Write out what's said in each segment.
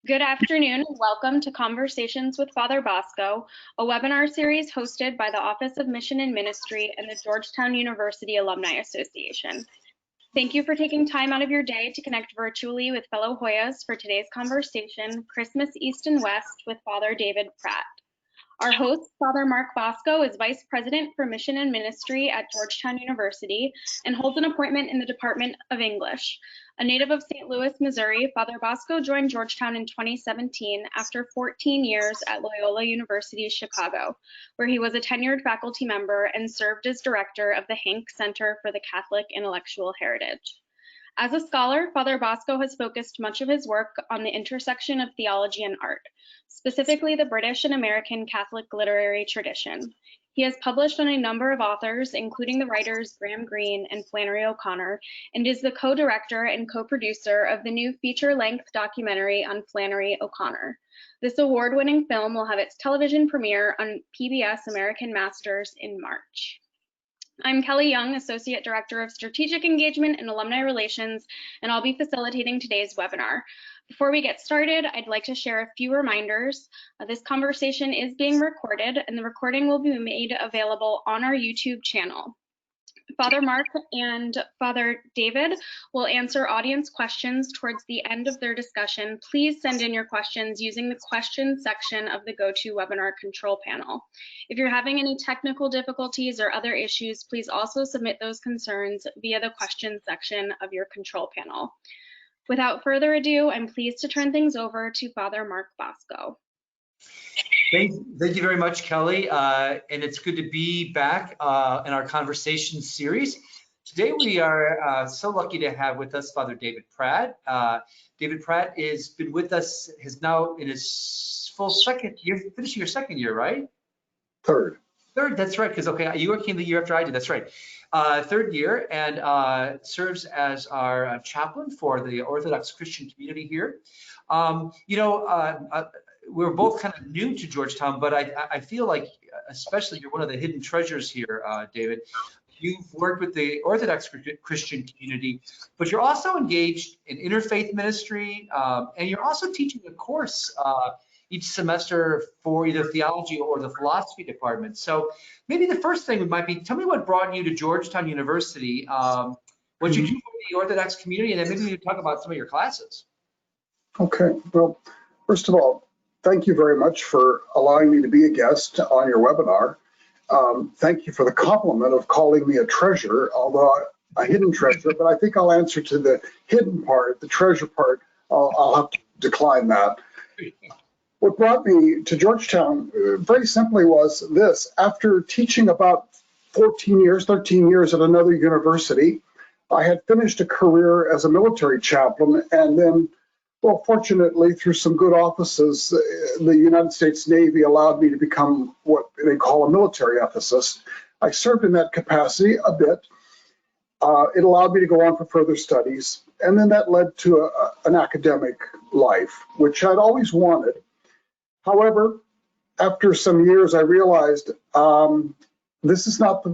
Good afternoon and welcome to Conversations with Father Bosco, a webinar series hosted by the Office of Mission and Ministry and the Georgetown University Alumni Association. Thank you for taking time out of your day to connect virtually with fellow Hoyas for today's conversation, Christmas East and West with Father David Pratt. Our host, Father Mark Bosco, is Vice President for Mission and Ministry at Georgetown University and holds an appointment in the Department of English. A native of St. Louis, Missouri, Father Bosco joined Georgetown in 2017 after 14 years at Loyola University Chicago, where he was a tenured faculty member and served as director of the Hank Center for the Catholic Intellectual Heritage. As a scholar, Father Bosco has focused much of his work on the intersection of theology and art, specifically the British and American Catholic literary tradition. He has published on a number of authors, including the writers Greene and Flannery O'Connor, and is the co-director and co-producer of the new feature-length documentary on Flannery O'Connor. This award-winning film will have its television premiere on PBS American Masters in March. I'm Kelly Young, Associate Director of Strategic Engagement and Alumni Relations, and I'll be facilitating today's webinar. Before we get started, I'd like to share a few reminders. This conversation is being recorded, and the recording will be made available on our YouTube channel. Father Mark and Father David will answer audience questions towards the end of their discussion. Please send in your questions using the questions section of the GoToWebinar control panel. If you're having any technical difficulties or other issues, please also submit those concerns via the questions section of your control panel. Without further ado, I'm pleased to turn things over to Father Mark Bosco. Thank you very much, Kelly, and it's good to be back in our conversation series. Today we are so lucky to have with us Father David Pratt. David Pratt has been with us, is now in his full second year, finishing your second year, right? Third, that's right, because okay, you came the year after I did, that's right. Third year, and serves as our chaplain for the Orthodox Christian community here. We're both kind of new to Georgetown, but I feel like, especially you're one of the hidden treasures here, David. You've worked with the Orthodox Christian community, but you're also engaged in interfaith ministry, and you're also teaching a course each semester for either theology or the philosophy department. So maybe the first thing might be, tell me what brought you to Georgetown University, what you do for the Orthodox community, and then maybe you talk about some of your classes. Okay, well, first of all, thank you very much for allowing me to be a guest on your webinar. Thank you for the compliment of calling me a treasure, although a hidden treasure, but I think I'll answer to the hidden part, the treasure part. I'll have to decline that. What brought me to Georgetown very simply was this. After teaching about 13 years at another university, I had finished a career as a military chaplain, and then, well, fortunately, through some good offices, the United States Navy allowed me to become what they call a military ethicist. I served in that capacity a bit. It allowed me to go on for further studies, and then that led to an academic life, which I'd always wanted. However, after some years, I realized this is not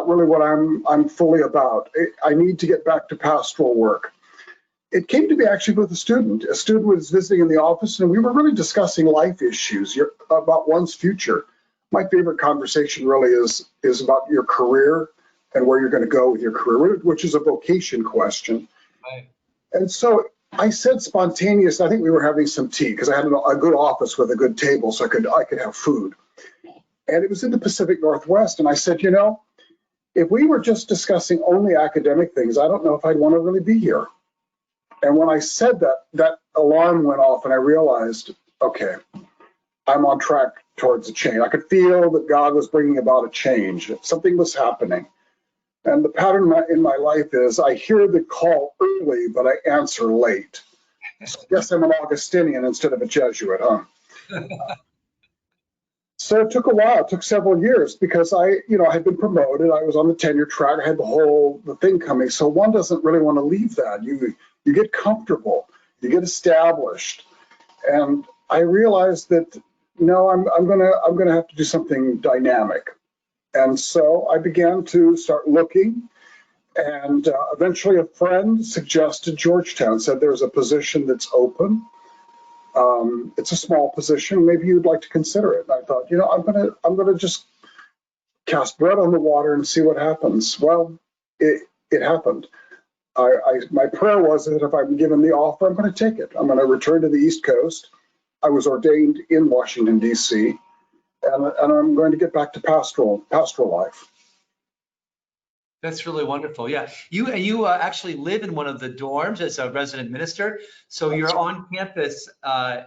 really what I'm fully about. I need to get back to pastoral work. It came to me actually with a student. A student was visiting in the office, and we were really discussing life issues about one's future. My favorite conversation really is about your career and where you're going to go with your career, which is a vocation question. Right. And so I said spontaneous. I think we were having some tea because I had a good office with a good table, so I could have food. And it was in the Pacific Northwest, and I said, if we were just discussing only academic things, I don't know if I'd want to really be here. And when I said that, that alarm went off, and I realized, okay, I'm on track towards a change. I could feel that God was bringing about a change. Something was happening. And the pattern in my life is I hear the call early, but I answer late. So I guess I'm an Augustinian instead of a Jesuit, huh? So it took a while. It took several years because I had been promoted. I was on the tenure track. I had the thing coming. So one doesn't really want to leave that. You get comfortable. You get established. And I realized that no, I'm gonna have to do something dynamic. And so I began to start looking, and eventually a friend suggested Georgetown, said there's a position that's open. It's a small position. Maybe you'd like to consider it. And I thought, I'm gonna just cast bread on the water and see what happens. Well, it happened. My prayer was that if I'm given the offer, I'm going to take it. I'm going to return to the East Coast. I was ordained in Washington, D.C., and I'm going to get back to pastoral life. That's really wonderful. Yeah, you actually live in one of the dorms as a resident minister, so you're on campus.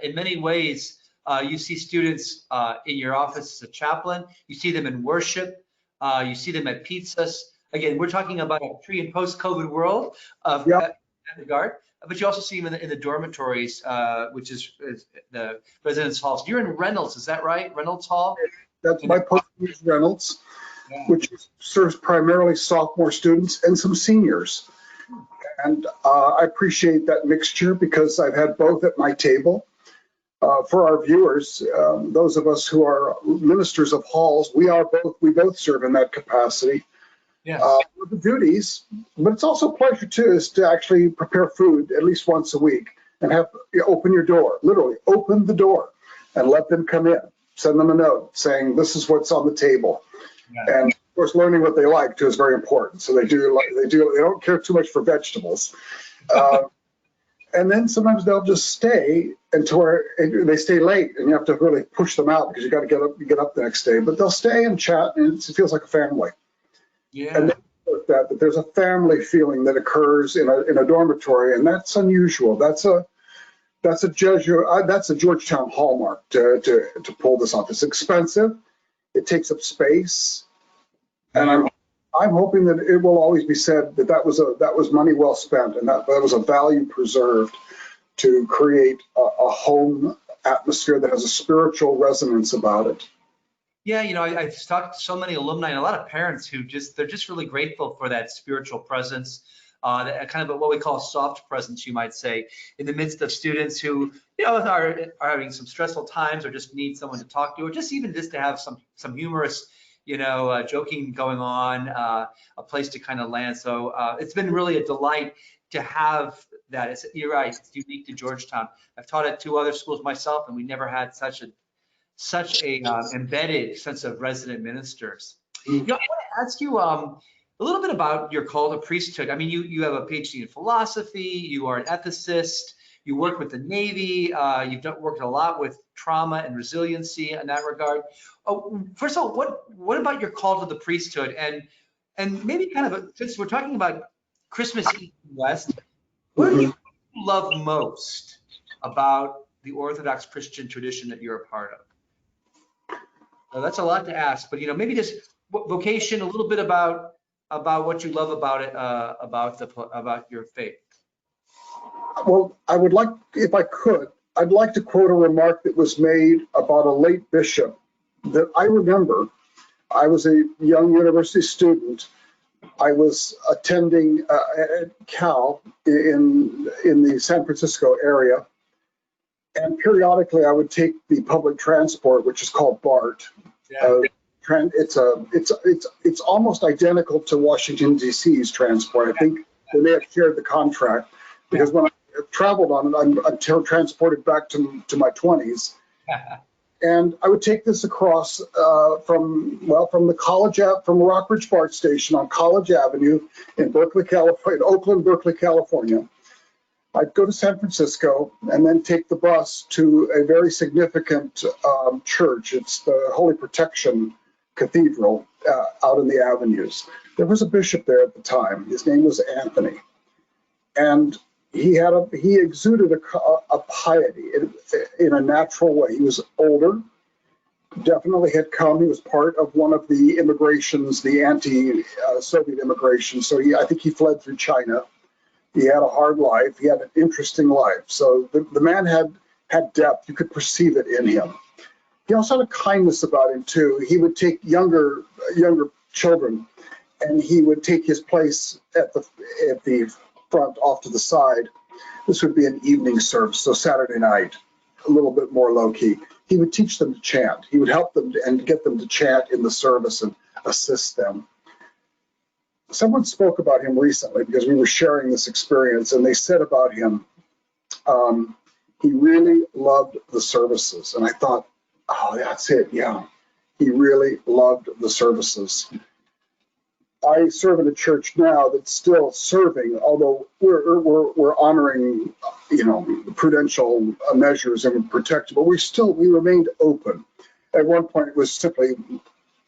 In many ways, you see students in your office as a chaplain. You see them in worship. You see them at pizzas. Again, we're talking about a pre and post-COVID world of that regard, but you also see them in the dormitories, which is the residence halls. You're in Reynolds, is that right? Reynolds Hall? That's my post is Reynolds, which serves primarily sophomore students and some seniors. And I appreciate that mixture because I've had both at my table. For our viewers, those of us who are ministers of halls, we both serve in that capacity. Yes. With the duties, but it's also a pleasure too, is to actually prepare food at least once a week and open your door, literally open the door and let them come in. Send them a note saying this is what's on the table, and of course learning what they like too is very important. So they don't care too much for vegetables, and then sometimes they'll just stay until they stay late, and you have to really push them out because you got to get up the next day. But they'll stay and chat, and it feels like a family. Yeah. And that there's a family feeling that occurs in a dormitory, and that's unusual. That's a Georgetown hallmark to pull this off. It's expensive, it takes up space, and I'm hoping that it will always be said that was money well spent, and that was a value preserved to create a home atmosphere that has a spiritual resonance about it. Yeah, I've talked to so many alumni and a lot of parents who they're just really grateful for that spiritual presence, that kind of what we call soft presence, you might say, in the midst of students who, are having some stressful times or just need someone to talk to, or just to have some humorous, joking going on, a place to kind of land. So it's been really a delight to have that. You're right, it's unique to Georgetown. I've taught at 2 other schools myself, and we never had such a embedded sense of resident ministers. I want to ask you a little bit about your call to priesthood. I mean, you have a Ph.D. in philosophy, you are an ethicist, you work with the Navy, you've worked a lot with trauma and resiliency in that regard. First of all, what about your call to the priesthood? And maybe since we're talking about Christmas Eve in the West, what do you love most about the Orthodox Christian tradition that you're a part of? Well, that's a lot to ask, but maybe just vocation, a little bit about what you love about it, about your faith. Well, I would like, if I could, I'd like to quote a remark that was made about a late bishop that I remember. I was a young university student. I was attending at Cal in the San Francisco area, and periodically I would take the public transport, which is called BART. Yeah. It's almost identical to Washington D.C.'s transport. I think they may have shared the contract because when I traveled on it, I'm transported back to my 20s, and I would take this across from Rockbridge BART station on College Avenue in Berkeley, California, in Oakland, Berkeley, California. I'd go to San Francisco and then take the bus to a very significant church. It's the Holy Protection Cathedral out in the avenues. There was a bishop there at the time. His name was Anthony. And he exuded a piety in a natural way. He was older, definitely had come. He was part of one of the immigrations, the anti-Soviet immigration. So I think he fled through China. He had a hard life. He had an interesting life. So the man had depth. You could perceive it in him. He also had a kindness about him too. He would take younger children, and he would take his place at the front, off to the side. This would be an evening service, so Saturday night, a little bit more low key. He would teach them to chant. He would help them and get them to chant in the service and assist them. Someone spoke about him recently because we were sharing this experience, and they said about him, He really loved the services. And I thought, oh, that's it, yeah. He really loved the services. I serve in a church now that's still serving, although we're honoring, the prudential measures and protection, but we remained open. At one point, it was simply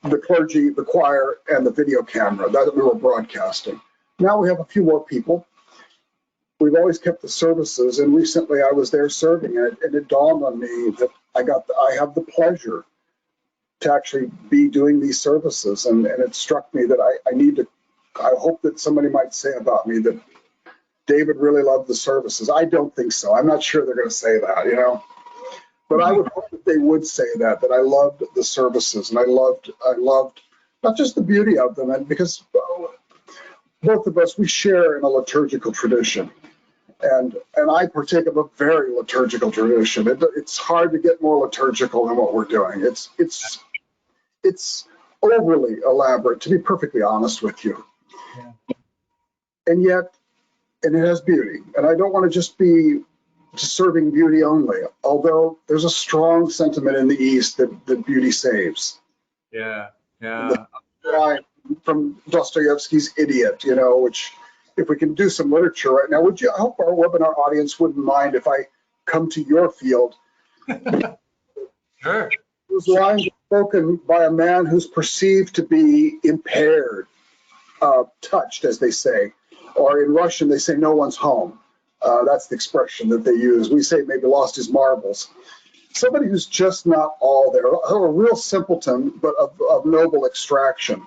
the clergy, the choir, and the video camera that we were broadcasting. Now we have a few more people. We've always kept the services, and recently I was there serving, and it dawned on me that I have the pleasure to actually be doing these services, and it struck me that I hope that somebody might say about me that David really loved the services. I don't think so. I'm not sure they're going to say that, but I would hope that they would say that I loved the services, and I loved not just the beauty of them, and because both of us, we share in a liturgical tradition. And I partake of a very liturgical tradition. It's hard to get more liturgical than what we're doing. It's overly elaborate, to be perfectly honest with you. Yeah. And it has beauty. And I don't want to just be serving beauty only, although there's a strong sentiment in the East that beauty saves. Yeah. From Dostoevsky's Idiot, which, if we can do some literature right now, I hope our webinar audience wouldn't mind if I come to your field. Sure. Those lines are spoken by a man who's perceived to be impaired, touched, as they say, or in Russian, they say no one's home. That's the expression that they use. We say maybe lost his marbles. Somebody who's just not all there, a real simpleton, but of noble extraction.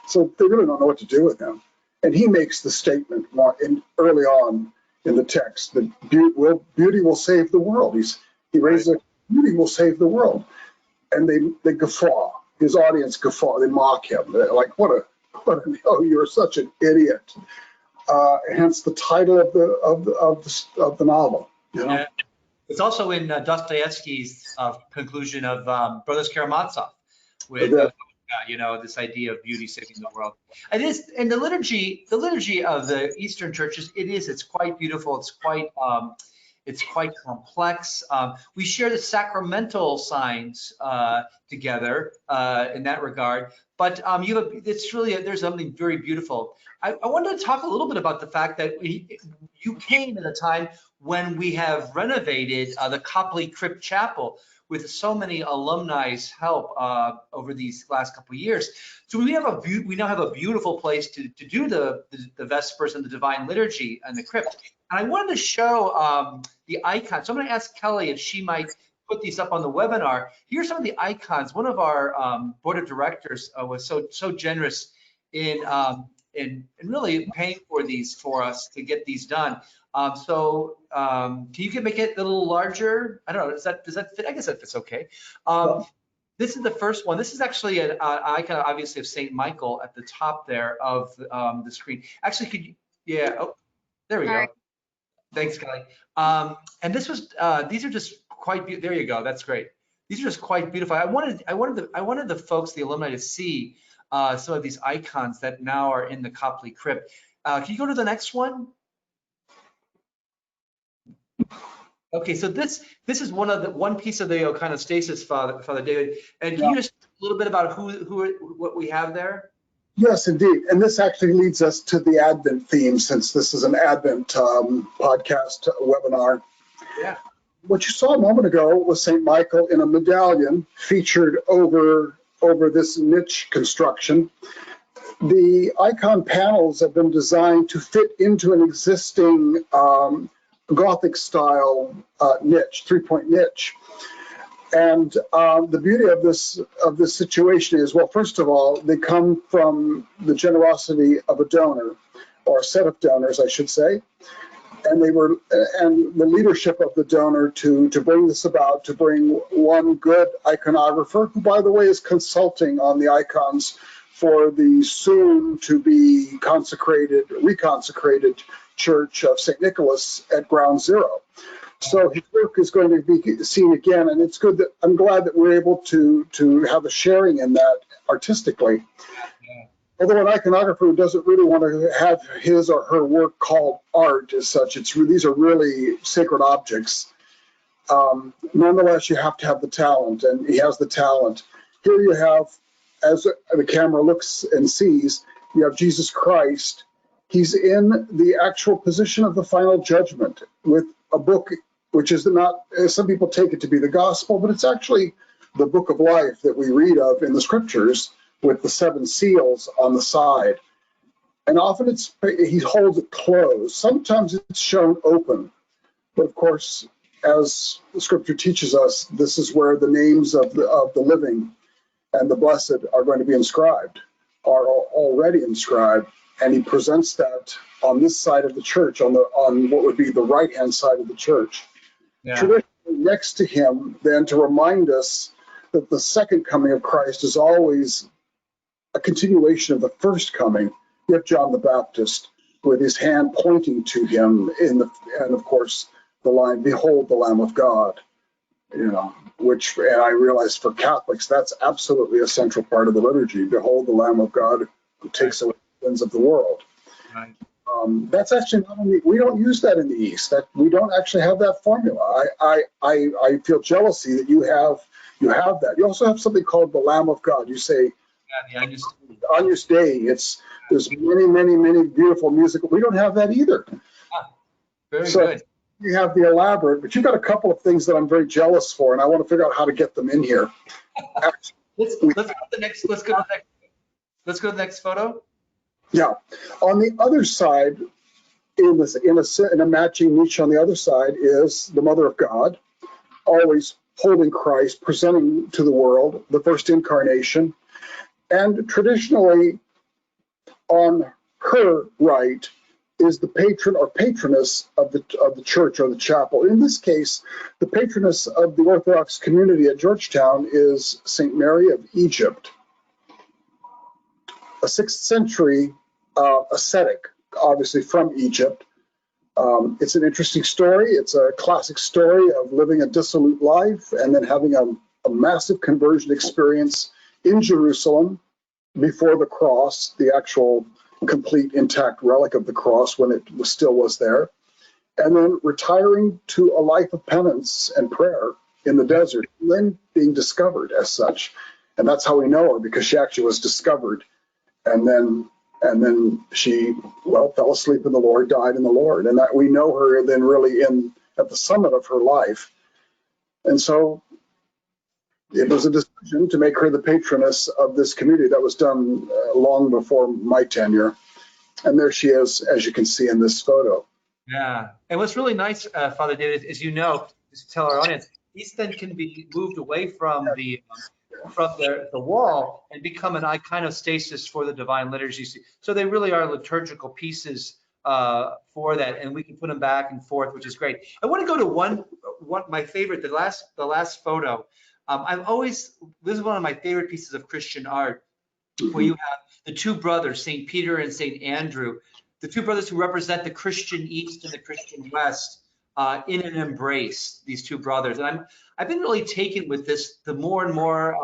So they really don't know what to do with him. And he makes the statement early on in the text that beauty will save the world. He raises beauty will save the world. And they guffaw. His audience guffaw. They mock him. They're like, you're such an idiot. Hence the title of the novel. Yeah. It's also in Dostoevsky's conclusion of Brothers Karamazov with this idea of beauty saving the world. It is in the liturgy of the Eastern churches. It's quite beautiful. It's quite complex. We share the sacramental signs together in that regard. But there's something very beautiful. I wanted to talk a little bit about the fact that you came at a time when we have renovated the Copley Crypt Chapel with so many alumni's help over these last couple of years. So we now have a beautiful place to do the Vespers and the Divine Liturgy and the crypt. And I wanted to show the icons. So I'm going to ask Kelly if she might put these up on the webinar. Here's some of the icons. One of our board of directors was so generous in really paying for these for us to get these done. Can you make it a little larger? I don't know. Does that fit? I guess that fits okay. This is the first one. This is actually an icon, obviously, of St. Michael at the top there of the screen. Actually, could you? Yeah. Oh, there we go. Thanks, Kelly. And this was. These are just quite beautiful. There you go. That's great. These are just quite beautiful. I wanted the folks, the alumni, to see some of these icons that now are in the Copley Crypt. Can you go to the next one? Okay, so this is one piece of the iconostasis, Father David. And can you just a little bit about what we have there? Yes, indeed. And this actually leads us to the Advent theme, since this is an Advent podcast webinar. Yeah. What you saw a moment ago was St. Michael in a medallion featured over this niche construction. The icon panels have been designed to fit into an existing Gothic style niche, 3-point niche. And the beauty of this situation is, well, first of all, they come from the generosity of a donor, or a set of donors, I should say. And the leadership of the donor to bring this about, to bring one good iconographer, who, by the way, is consulting on the icons for the soon to be reconsecrated Church of St. Nicholas at Ground Zero. So his work is going to be seen again, and it's good that I'm glad that we're able to have a sharing in that artistically. Yeah. Although an iconographer doesn't really want to have his or her work called art as such, these are really sacred objects. Nonetheless, you have to have the talent, and he has the talent. Here you have, as the camera looks and sees, you have Jesus Christ. He's in the actual position of the final judgment with a book which is not, some people take it to be the gospel, but it's actually the book of life that we read of in the scriptures with the 7 seals on the side. And often he holds it closed. Sometimes it's shown open. But of course, as the scripture teaches us, this is where the names of the living and the blessed are going to be inscribed, are already inscribed. And he presents that on this side of the church, on what would be the right-hand side of the church. Yeah. Traditionally, next to him, then, to remind us that the second coming of Christ is always a continuation of the first coming. You have John the Baptist with his hand pointing to him and of course the line, "Behold the Lamb of God," which, and I realize for Catholics, that's absolutely a central part of the liturgy. Behold the Lamb of God who takes away the sins of the world. Right. That's actually not only, we don't use that in the East. That we don't actually have that formula. I feel jealousy that you have that. You also have something called the Lamb of God. You say, yeah, the Agnus Dei. There's many beautiful musical. We don't have that either. Ah, very good. You have the elaborate, but you've got a couple of things that I'm very jealous for, and I want to figure out how to get them in here. Let's go to the next photo. Yeah, on the other side, in a matching niche on the other side is the Mother of God, always holding Christ, presenting to the world the First Incarnation, and traditionally on her right is the patron or patroness of the church or the chapel. In this case, the patroness of the Orthodox community at Georgetown is St. Mary of Egypt, a 6th century ascetic, obviously from Egypt. It's an interesting story. It's a classic story of living a dissolute life and then having a massive conversion experience in Jerusalem before the cross, the actual complete intact relic of the cross when it still was there, and then retiring to a life of penance and prayer in the desert, and then being discovered as such. And that's how we know her, because she actually was discovered, and then she, fell asleep in the Lord, died in the Lord, and that we know her then really at the summit of her life. And so it was a decision to make her the patroness of this community. That was done long before my tenure. And there she is, as you can see in this photo. Yeah. And what's really nice, Father David, is just to tell our audience, these then can be moved away from the wall and become an iconostasis for the divine liturgy. So they really are liturgical pieces for that, and we can put them back and forth, which is great. I want to go to one my favorite, the last photo. This is one of my favorite pieces of Christian art, where you have the 2 brothers, St. Peter and St. Andrew, the 2 brothers who represent the Christian East and the Christian West in an embrace, these 2 brothers. And I've been really taken with this, the more and more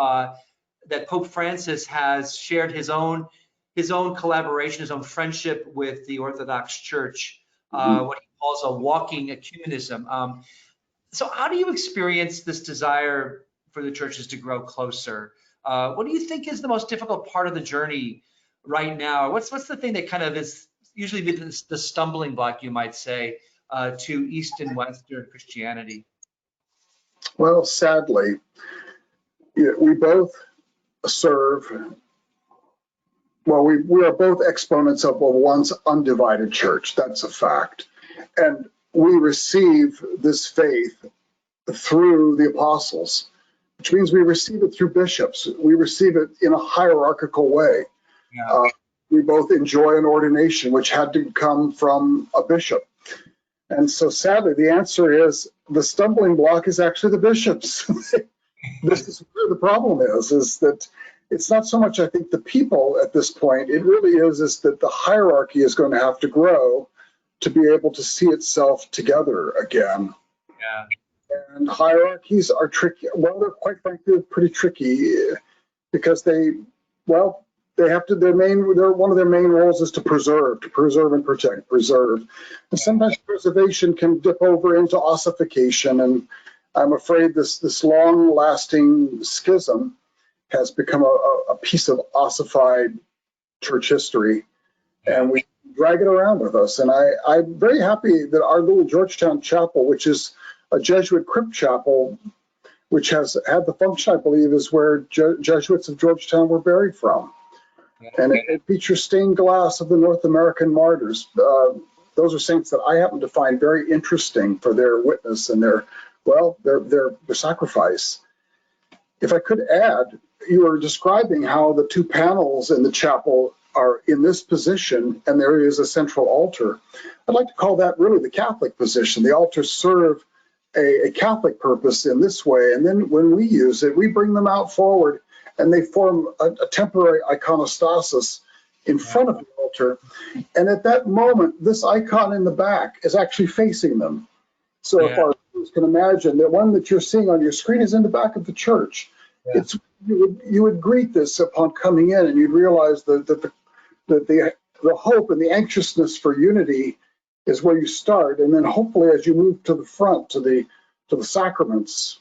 that Pope Francis has shared his own collaboration, his own friendship with the Orthodox Church, what he calls a walking ecumenism. So how do you experience this desire for the churches to grow closer? What do you think is the most difficult part of the journey right now? What's the thing that kind of is usually the stumbling block, you might say, to East and Western Christianity? Well, sadly, we both serve. Well, we are both exponents of a once undivided church. That's a fact. And we receive this faith through the apostles, which means we receive it through bishops. We receive it in a hierarchical way. Yeah. We both enjoy an ordination, which had to come from a bishop. And so sadly, the answer is the stumbling block is actually the bishops. This is where the problem is that it's not so much, I think, the people at this point. It really is that the hierarchy is going to have to grow to be able to see itself together again. Yeah. And hierarchies are tricky. Well, they're quite frankly pretty tricky because they have to, one of their main roles is to preserve and protect, preserve. And sometimes preservation can dip over into ossification, and I'm afraid this long-lasting schism has become a piece of ossified church history, and we drag it around with us. And I'm very happy that our little Georgetown Chapel, which is a Jesuit crypt chapel, which has had the function, I believe, is where Jesuits of Georgetown were buried from. And it features stained glass of the North American martyrs. Those are saints that I happen to find very interesting for their witness and their sacrifice. If I could add, you were describing how the two panels in the chapel are in this position, and there is a central altar. I'd like to call that really the Catholic position. The altars serve a Catholic purpose in this way, and then when we use it, we bring them out forward, and they form a temporary iconostasis in front of the altar. And at that moment, this icon in the back is actually facing them. So if our viewers can imagine, the one that you're seeing on your screen is in the back of the church. Yeah. You would greet this upon coming in, and you'd realize that the hope and the anxiousness for unity is where you start, and then hopefully as you move to the front, to the sacraments,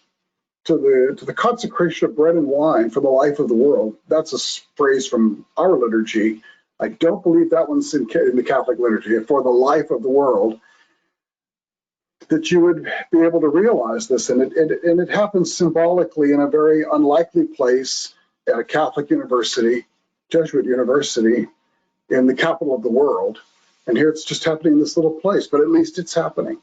to the consecration of bread and wine for the life of the world. That's a phrase from our liturgy. I don't believe that one's in the Catholic liturgy. For the life of the world, that you would be able to realize this, and it happens symbolically in a very unlikely place at a Catholic university, Jesuit university, in the capital of the world. And here it's just happening in this little place, but at least it's happening.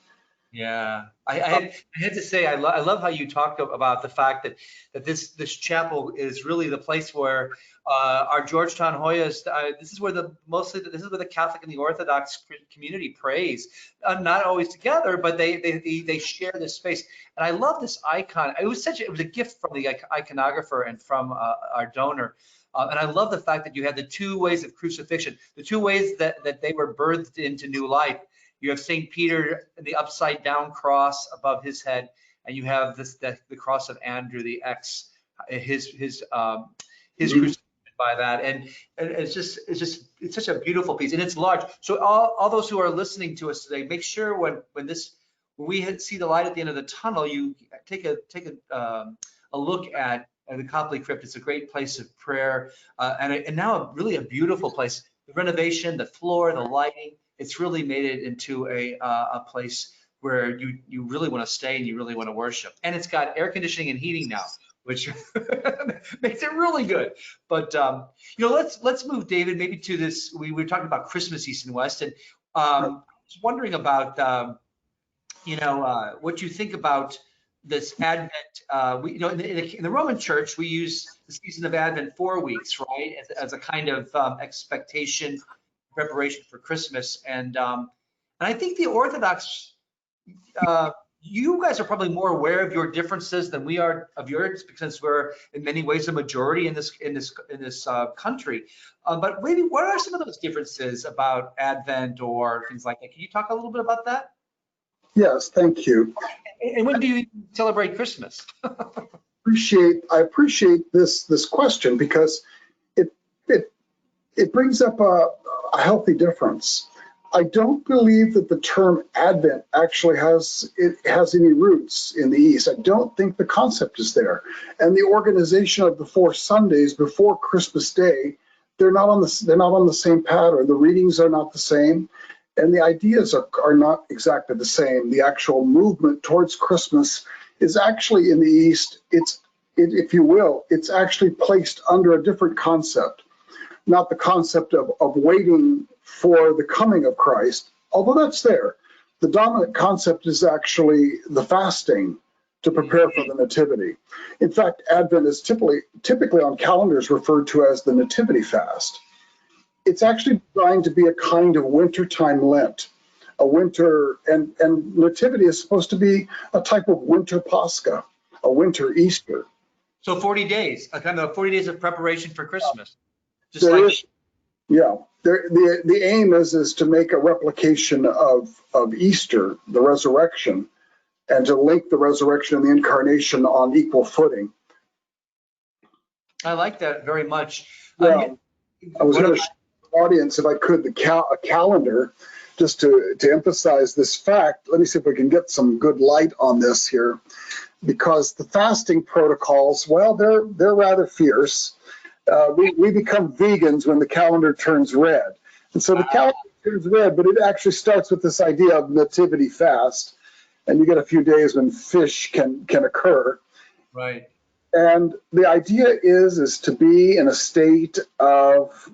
Yeah, I had to say, I love how you talk about the fact that this chapel is really the place where our Georgetown Hoyas, this is where the Catholic and the Orthodox community prays, not always together, but they share this space. And I love this icon. It was a gift from the iconographer and from our donor. And I love the fact that you had the two ways of crucifixion, the two ways that they were birthed into new life. You have St. Peter, the upside down cross above his head, and you have the cross of Andrew, the X, his crucifixion by that. And it's such a beautiful piece, and it's large. So all those who are listening to us today, make sure when we see the light at the end of the tunnel, you take a look at the Copley Crypt. It's a great place of prayer, and now really a beautiful place. The renovation, the floor, the lighting, it's really made it into a place where you really want to stay and you really want to worship. And it's got air conditioning and heating now, which makes it really good. But let's move, David, maybe to this. We were talking about Christmas East and West, and I was wondering about what you think about this Advent. In the Roman Church, we use the season of Advent 4 weeks, right, as a kind of expectation, preparation for Christmas. And I think the Orthodox, you guys are probably more aware of your differences than we are of yours, because we're in many ways a majority in this country. But maybe what are some of those differences about Advent or things like that? Can you talk a little bit about that? Yes, thank you. And when do you celebrate Christmas? I appreciate this question, because it brings up a healthy difference. I don't believe that the term Advent actually has any roots in the East. I don't think the concept is there. And the organization of the 4 Sundays before Christmas Day, they're not on the same pattern. The readings are not the same, and the ideas are not exactly the same. The actual movement towards Christmas is actually in the East. If you will, it's actually placed under a different concept. Not the concept of waiting for the coming of Christ, although that's there. The dominant concept is actually the fasting to prepare for the Nativity. In fact, Advent is typically on calendars referred to as the Nativity fast. It's actually designed to be a kind of wintertime Lent, a winter, and Nativity is supposed to be a type of winter Pascha, a winter Easter. So 40 days, a kind of 40 days of preparation for Christmas. The aim is to make a replication of Easter, the resurrection, and to link the resurrection and the incarnation on equal footing. I like that very much. Yeah. I was going to show the audience, if I could, a calendar, just to emphasize this fact. Let me see if we can get some good light on this here. because the fasting protocols, well, they're rather fierce. We become vegans when the calendar turns red. And so the calendar turns red, but it actually starts with this idea of nativity fast. And you get a few days when fish can occur. Right. And the idea is to be in a state of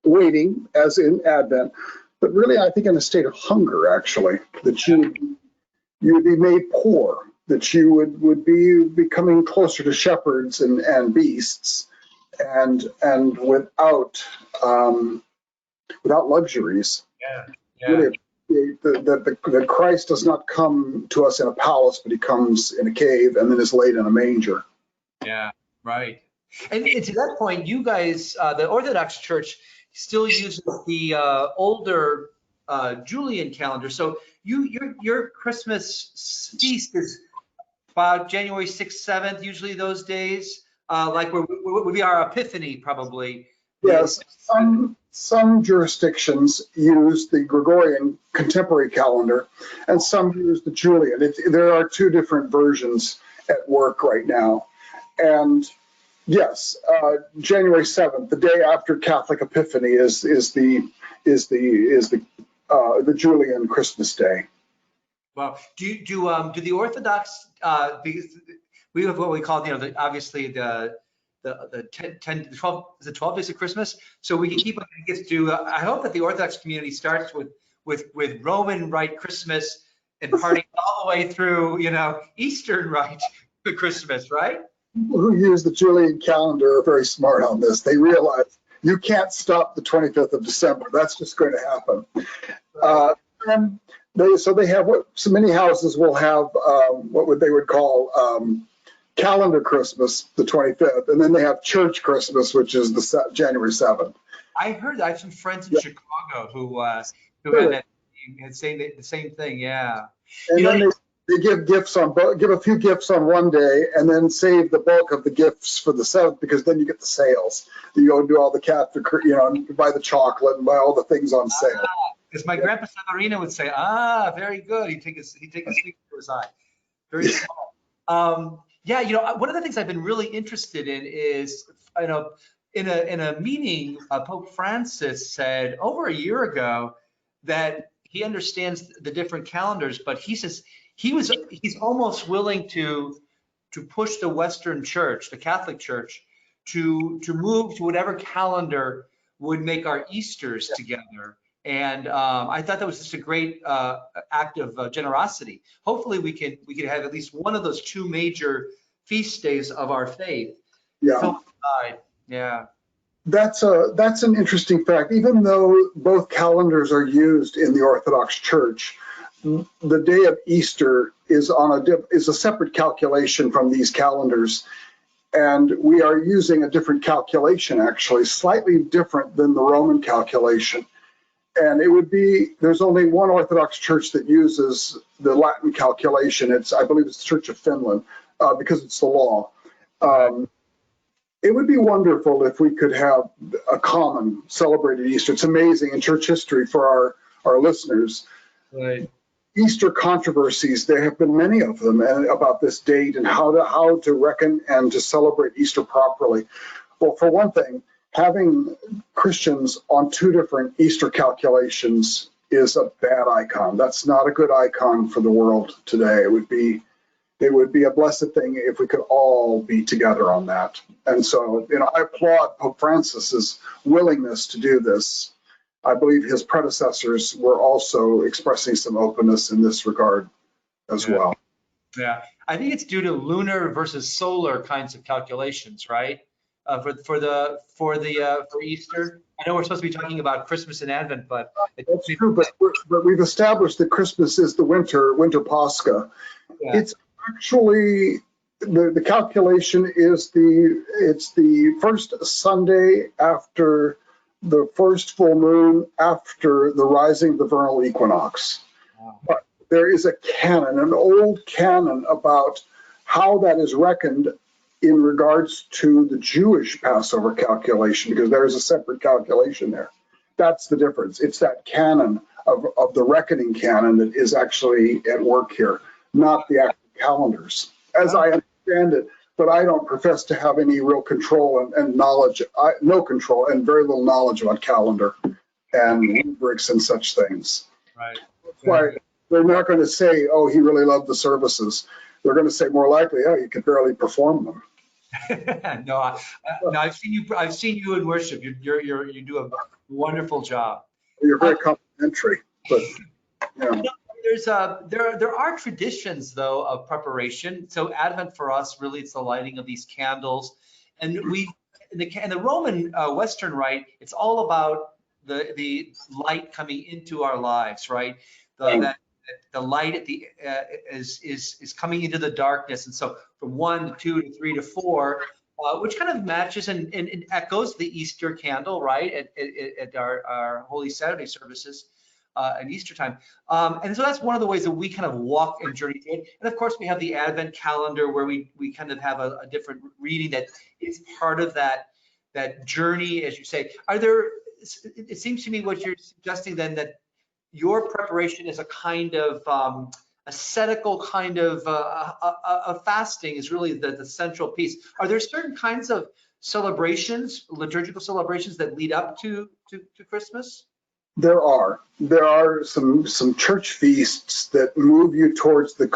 waiting, as in Advent, but really I think in a state of hunger, actually, that you would be made poor, that you would be becoming closer to shepherds and beasts, and without luxuries. Yeah. Really, that Christ does not come to us in a palace, but he comes in a cave and then is laid in a manger. Yeah, right. And to that point, you guys, the Orthodox Church still uses the older Julian calendar. So your Christmas feast is about January 6th, 7th, usually those days, like would be our Epiphany probably. Yes, some jurisdictions use the Gregorian contemporary calendar, and some use the Julian. There are two different versions at work right now. And yes, January 7th, the day after Catholic Epiphany, is the Julian Christmas Day. Well, do the Orthodox, because we have what we call, obviously the 12 days of Christmas, so we can keep on gifts to. I hope that the Orthodox community starts with Roman Rite Christmas and partying all the way through, Eastern Rite Christmas, right? People who use the Julian calendar are very smart on this. They realize you can't stop the 25th of December. That's just going to happen. And they have so many houses will have what they would call calendar Christmas, the 25th, and then they have church Christmas, which is the January 7th. I heard that. I have some friends in Chicago who had saying the same thing. Yeah. And then they give a few gifts on one day, and then save the bulk of the gifts for the 7th, because then you get the sales. You go and do all the buy the chocolate and buy all the things on sale. As my grandpa Severino would say, very good. He'd take his finger to his eye. Very small. One of the things I've been really interested in is, in a meeting, Pope Francis said over a year ago that he understands the different calendars, but he says he's almost willing to push the Western Church, the Catholic Church, to move to whatever calendar would make our Easters together. And I thought that was just a great act of generosity. Hopefully we could have at least one of those two major feast days of our faith. Yeah. That's an interesting fact. Even though both calendars are used in the Orthodox Church, the day of Easter is a separate calculation from these calendars, and we are using a different calculation, actually, slightly different than the Roman calculation. And there's only one Orthodox Church that uses the Latin calculation. I believe it's the Church of Finland, because it's the law. It would be wonderful if we could have a common celebrated Easter. It's amazing in church history for our listeners. Right. Easter controversies, there have been many of them about this date and how to reckon and to celebrate Easter properly. Well, for one thing, having Christians on two different Easter calculations is a bad icon. That's not a good icon for the world today. It would be a blessed thing if we could all be together on that. And so, I applaud Pope Francis's willingness to do this. I believe his predecessors were also expressing some openness in this regard as well. Yeah, I think it's due to lunar versus solar kinds of calculations, right? For Easter. I know we're supposed to be talking about Christmas and Advent, but that's true. But we've established that Christmas is the winter Pascha. Yeah. It's actually the calculation is the first Sunday after the first full moon after the rising of the vernal equinox. Wow. But there is an old canon about how that is reckoned in regards to the Jewish Passover calculation, because there is a separate calculation there. That's the difference. It's that canon of the reckoning canon that is actually at work here, not the actual calendars. as I understand it, but I don't profess to have any real control and knowledge, no control and very little knowledge about calendar and rubrics and such things. Right. That's why they're not going to say, oh, he really loved the services. They're going to say more likely, oh, you could barely perform them. No, I've seen you in worship. You do a wonderful job. You're very complimentary, but you know. There are traditions though of preparation. So Advent for us, really, it's the lighting of these candles, and in the Roman Western Rite, it's all about the light coming into our lives, right? The light at the is coming into the darkness, and so from 1 to 2 to 3 to 4, which kind of matches and echoes the Easter candle, right? At our Holy Saturday services. At Easter time. And so that's one of the ways that we kind of walk and journey through it. And of course, we have the Advent calendar where we kind of have a different reading that is part of that journey, as you say. It seems to me what you're suggesting then that your preparation is a kind of ascetical kind of a fasting is really the central piece. Are there certain kinds of celebrations, liturgical celebrations that lead up to Christmas? There are some church feasts that move you towards the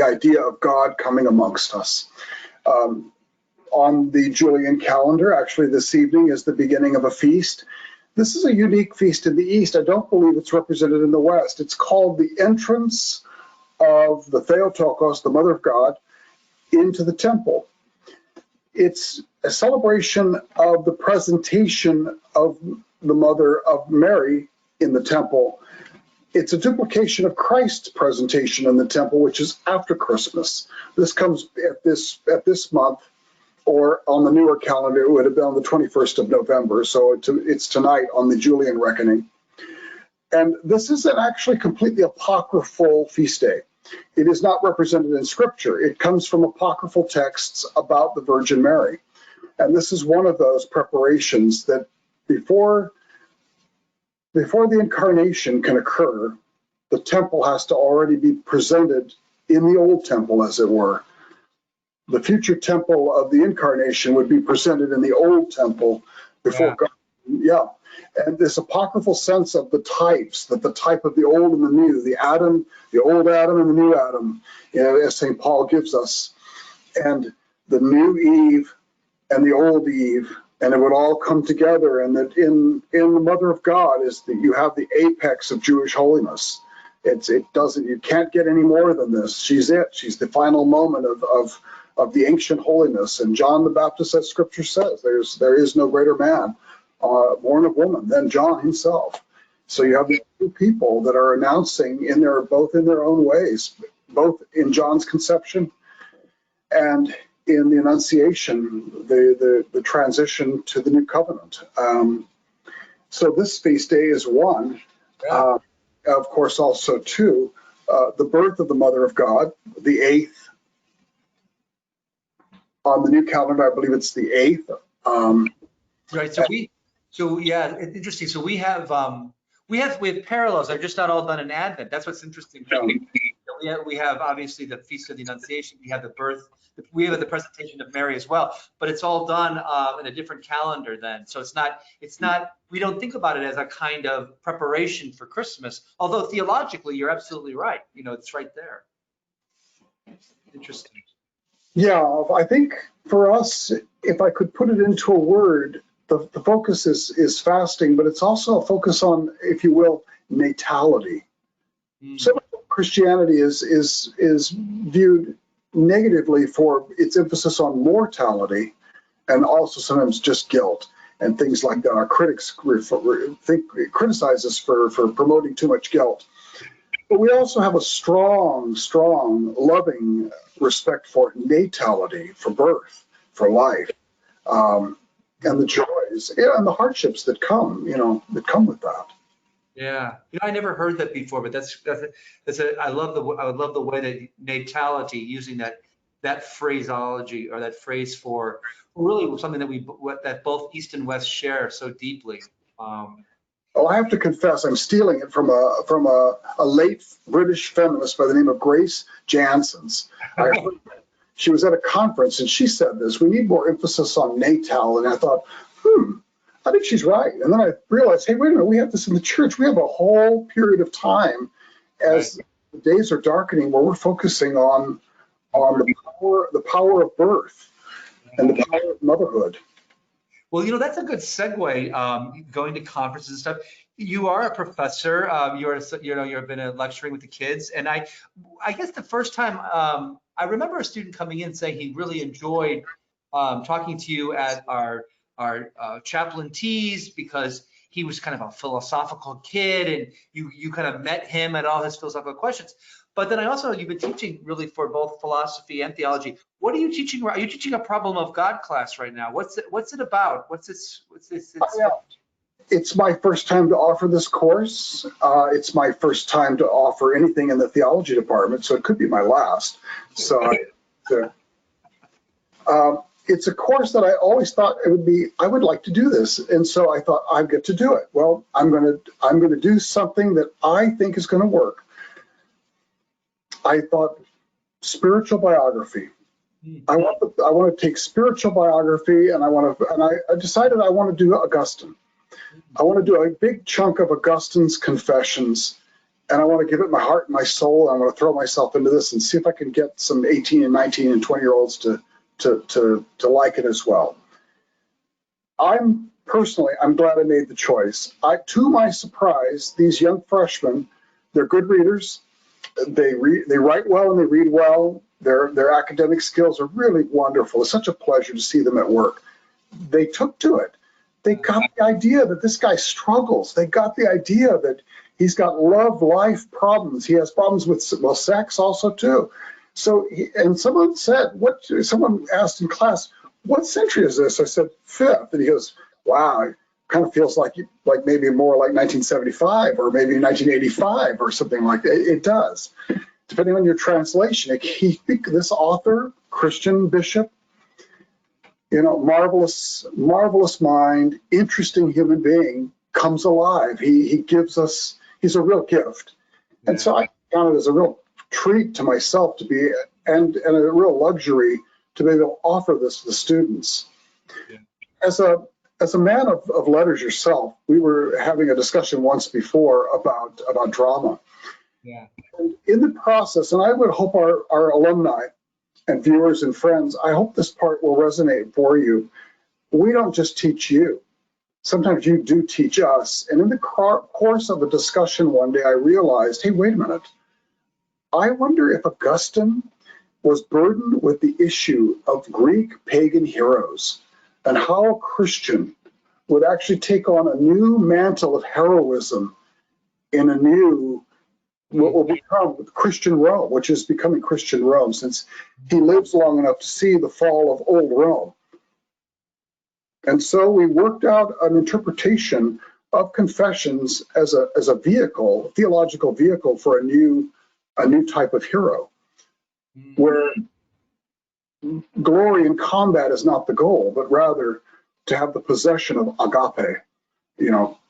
idea of God coming amongst us. On the Julian calendar, actually this evening is the beginning of a feast. This is a unique feast in the East. I don't believe it's represented in the West. It's called the entrance of the Theotokos, the Mother of God, into the temple. It's a celebration of the presentation of the Mother of Mary in the temple. It's a duplication of Christ's presentation in the temple, which is after Christmas. This comes at this month, or on the newer calendar, it would have been on the 21st of November. So it's tonight on the Julian reckoning. And this is an actually completely apocryphal feast day. It is not represented in Scripture. It comes from apocryphal texts about the Virgin Mary. And this is one of those preparations that before the incarnation can occur, the temple has to already be presented in the old temple, as it were. The future temple of the incarnation would be presented in the old temple before God. Yeah. And this apocryphal sense of the types, that the type of the old and the new, the Adam, the old Adam and the new Adam, as St. Paul gives us, and the new Eve and the old Eve, and it would all come together. And that in the Mother of God is that you have the apex of Jewish holiness. You can't get any more than this. She's it. She's the final moment of the ancient holiness. And John the Baptist, as Scripture says, there is no greater man born of woman than John himself. So you have these two people that are announcing both in their own ways, both in John's conception and in the Annunciation, the transition to the new covenant. So this feast day is one. Yeah. Of course, also two, the birth of the Mother of God, the 8th. On the new calendar, I believe it's the 8th. Right. So yeah, it's interesting. So we have parallels. They're just not all done in Advent. That's what's interesting. We have obviously the Feast of the Annunciation. We have the birth. We have the presentation of Mary as well. But it's all done in a different calendar then. So it's not. We don't think about it as a kind of preparation for Christmas. Although theologically, you're absolutely right. It's right there. Interesting. Yeah, I think for us, if I could put it into a word, the focus is fasting, but it's also a focus on, if you will, natality. So Christianity is viewed negatively for its emphasis on mortality and also sometimes just guilt and things like that. Our critics criticize us for promoting too much guilt. But we also have a strong, loving respect for natality, for birth, for life, and the joys and the hardships that come, with that. Yeah, I never heard that before, but I love the way that natality, using that phraseology or that phrase for really something that both East and West share so deeply. I have to confess, I'm stealing it from a late British feminist by the name of Grace Jansons. she was at a conference and she said this, we need more emphasis on natal. And I thought, I think she's right. And then I realized, hey, wait a minute, we have this in the church. We have a whole period of time as the days are darkening where we're focusing on the power of birth and the power of motherhood. Well, that's a good segue, going to conferences and stuff. You are a professor. You've been lecturing with the kids, and I guess the first time I remember a student coming in saying he really enjoyed talking to you at our chaplain teas because he was kind of a philosophical kid, and you kind of met him at all his philosophical questions. But then you've been teaching really for both philosophy and theology. What are you teaching? Are you teaching a problem of God class right now? What's it about? What's this? It's my first time to offer this course. It's my first time to offer anything in the theology department, so it could be my last. So it's a course that I always thought it would be. I would like to do this, and so I thought I'd get to do it. Well, I'm going to do something that I think is going to work. I thought spiritual biography. I want to take spiritual biography, and I decided I want to do Augustine. I want to do a big chunk of Augustine's Confessions, and I want to give it my heart and my soul. And I want to throw myself into this and see if I can get some 18 and 19 and 20-year-olds to like it as well. I'm glad I made the choice. To my surprise, these young freshmen, they're good readers. They write well and they read well. Their academic skills are really wonderful. It's such a pleasure to see them at work. They took to it. They got the idea that this guy struggles. They got the idea that he's got life problems. He has problems with sex also too. So, and someone asked in class, what century is this? I said, 5th. And he goes, wow, it kind of feels like maybe more like 1975 or maybe 1985 or something like that. It does, depending on your translation. This author, Christian bishop, marvelous mind, interesting human being, comes alive. He gives us, he's a real gift. Yeah. And so I count it as a real treat to myself to be, and a real luxury to be able to offer this to the students. Yeah. As a man of letters yourself, we were having a discussion once before about drama. Yeah. And in the process, and I would hope our alumni and viewers and friends, I hope this part will resonate for you. We don't just teach you. Sometimes you do teach us. And in the course of a discussion one day, I realized, hey, wait a minute. I wonder if Augustine was burdened with the issue of Greek pagan heroes and how a Christian would actually take on a new mantle of heroism in a new, what will become Christian Rome, which is becoming Christian Rome, since he lives long enough to see the fall of old Rome. And so we worked out an interpretation of Confessions as a vehicle, theological vehicle for a new type of hero, where glory in combat is not the goal, but rather to have the possession of agape,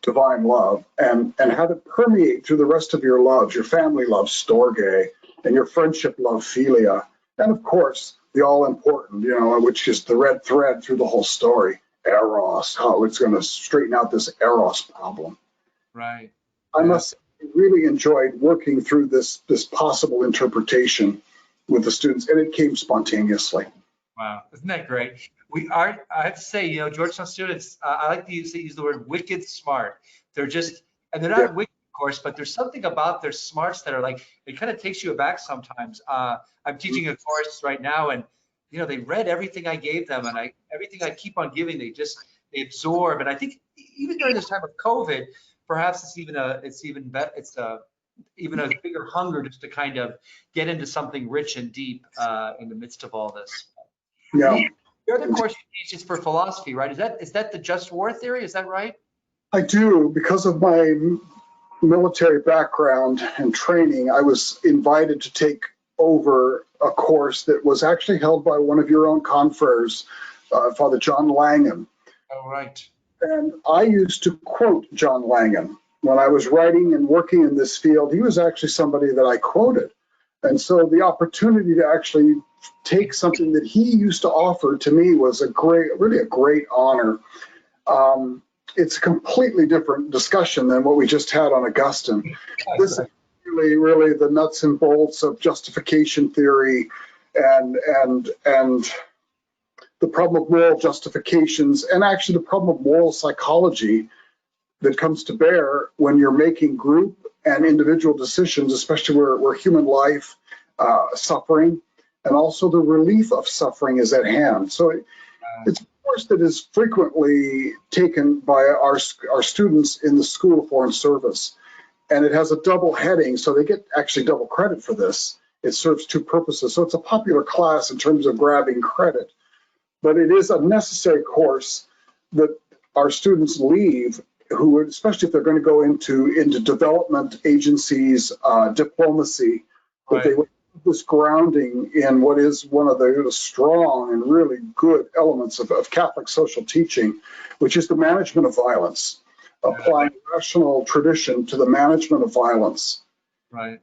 divine love, and have it permeate through the rest of your loves, your family love, storge, and your friendship love, philia, and of course, the all-important, which is the red thread through the whole story, eros, how it's going to straighten out this eros problem. Right. I must say, I really enjoyed working through this possible interpretation with the students, and it came spontaneously. Wow, isn't that great? I have to say, Georgetown students, I like to use the word wicked smart. They're not wicked, of course, but there's something about their smarts that are like, it kind of takes you aback sometimes. I'm teaching a course right now, and they read everything I gave them, and everything I keep on giving, they absorb. And I think even during this time of COVID, perhaps it's even a bigger hunger just to kind of get into something rich and deep in the midst of all this. Yeah. The other course you teach is for philosophy, right? Is that the just war theory? Is that right? I do. Because of my military background and training, I was invited to take over a course that was actually held by one of your own confreres, Father John Langan. Oh, right. And I used to quote John Langan. When I was writing and working in this field, he was actually somebody that I quoted. And so the opportunity to actually take something that he used to offer to me was really a great honor. It's a completely different discussion than what we just had on Augustine. This is really the nuts and bolts of justification theory and the problem of moral justifications, and actually the problem of moral psychology that comes to bear when you're making group and individual decisions, especially where human life, suffering, and also the relief of suffering is at hand. So it's a course that is frequently taken by our students in the School of Foreign Service. And it has a double heading, so they get actually double credit for this. It serves two purposes. So it's a popular class in terms of grabbing credit. But it is a necessary course that our students leave, who, especially if they're going to go into development agencies, diplomacy, that they would have this grounding in what is one of the strong and really good elements of Catholic social teaching, which is the management of violence, applying rational tradition to the management of violence. Right.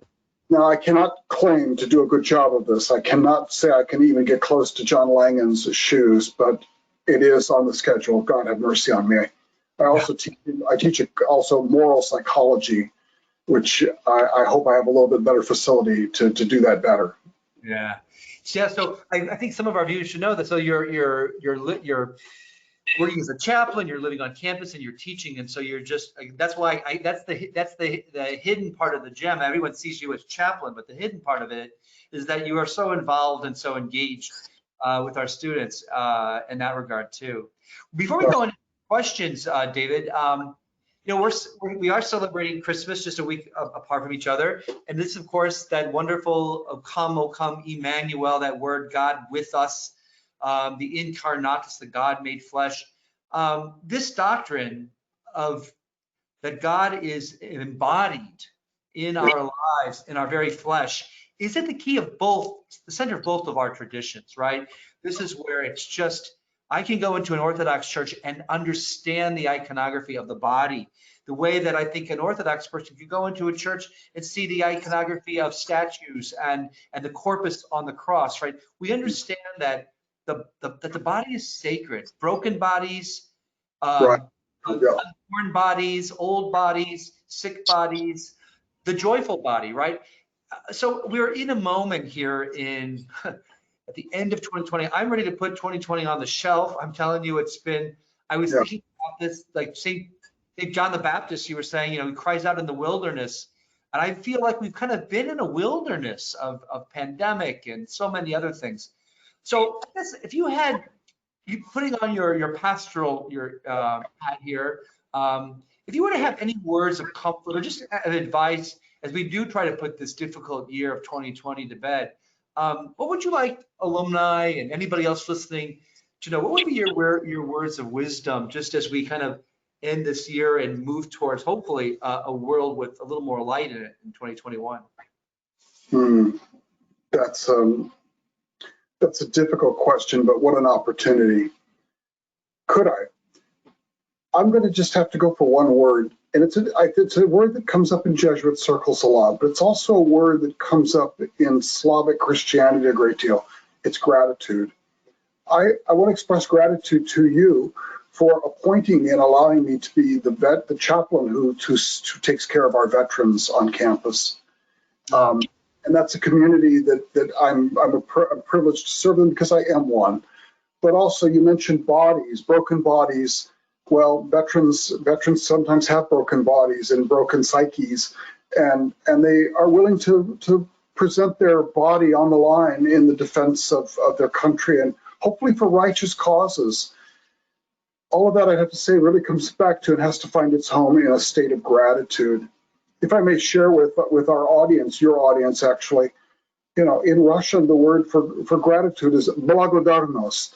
Now, I cannot claim to do a good job of this. I cannot say I can even get close to John Langan's shoes, but it is on the schedule. God have mercy on me. I also teach also moral psychology, which I hope I have a little bit better facility to do that better. Yeah. So I think some of our viewers should know that. So you're working as a chaplain, you're living on campus, and you're teaching, and so you're just that's why that's the hidden part of the gem. Everyone sees you as chaplain, but the hidden part of it is that you are so involved and so engaged with our students in that regard too. Before we go into questions, David, we are celebrating Christmas just a week apart from each other, and this, of course, that wonderful "O come, Emmanuel," that word, God with us. The incarnatus, the God made flesh. This doctrine of that God is embodied in our lives, in our very flesh, is at the key of both, the center of both of our traditions, right? This is where it's just, I can go into an Orthodox church and understand the iconography of the body, the way that I think an Orthodox person could go into a church and see the iconography of statues and the corpus on the cross, right? We understand that the body is sacred. Broken bodies, unborn bodies, old bodies, sick bodies, the joyful body, right? So we're in a moment here at the end of 2020. I'm ready to put 2020 on the shelf. I'm telling you, I was thinking about this, like St. John the Baptist, you were saying, he cries out in the wilderness. And I feel like we've kind of been in a wilderness of pandemic and so many other things. So I guess if you putting on your pastoral hat here, if you were to have any words of comfort or just advice as we do try to put this difficult year of 2020 to bed, what would you like alumni and anybody else listening to know? What would be your words of wisdom just as we kind of end this year and move towards hopefully a world with a little more light in it in 2021? That's a difficult question, but what an opportunity. Could I? I'm going to just have to go for one word, and it's a word that comes up in Jesuit circles a lot, but it's also a word that comes up in Slavic Christianity a great deal. It's gratitude. I want to express gratitude to you for appointing me and allowing me to be the chaplain who takes care of our veterans on campus. And that's a community that I'm privileged to serve them because I am one. But also, you mentioned bodies, broken bodies. Well, veterans sometimes have broken bodies and broken psyches, and they are willing to present their body on the line in the defense of their country, and hopefully for righteous causes. All of that, I have to say, really comes back to and has to find its home in a state of gratitude. If I may share with our audience, your audience actually, in Russian, the word for gratitude is blagodarnost.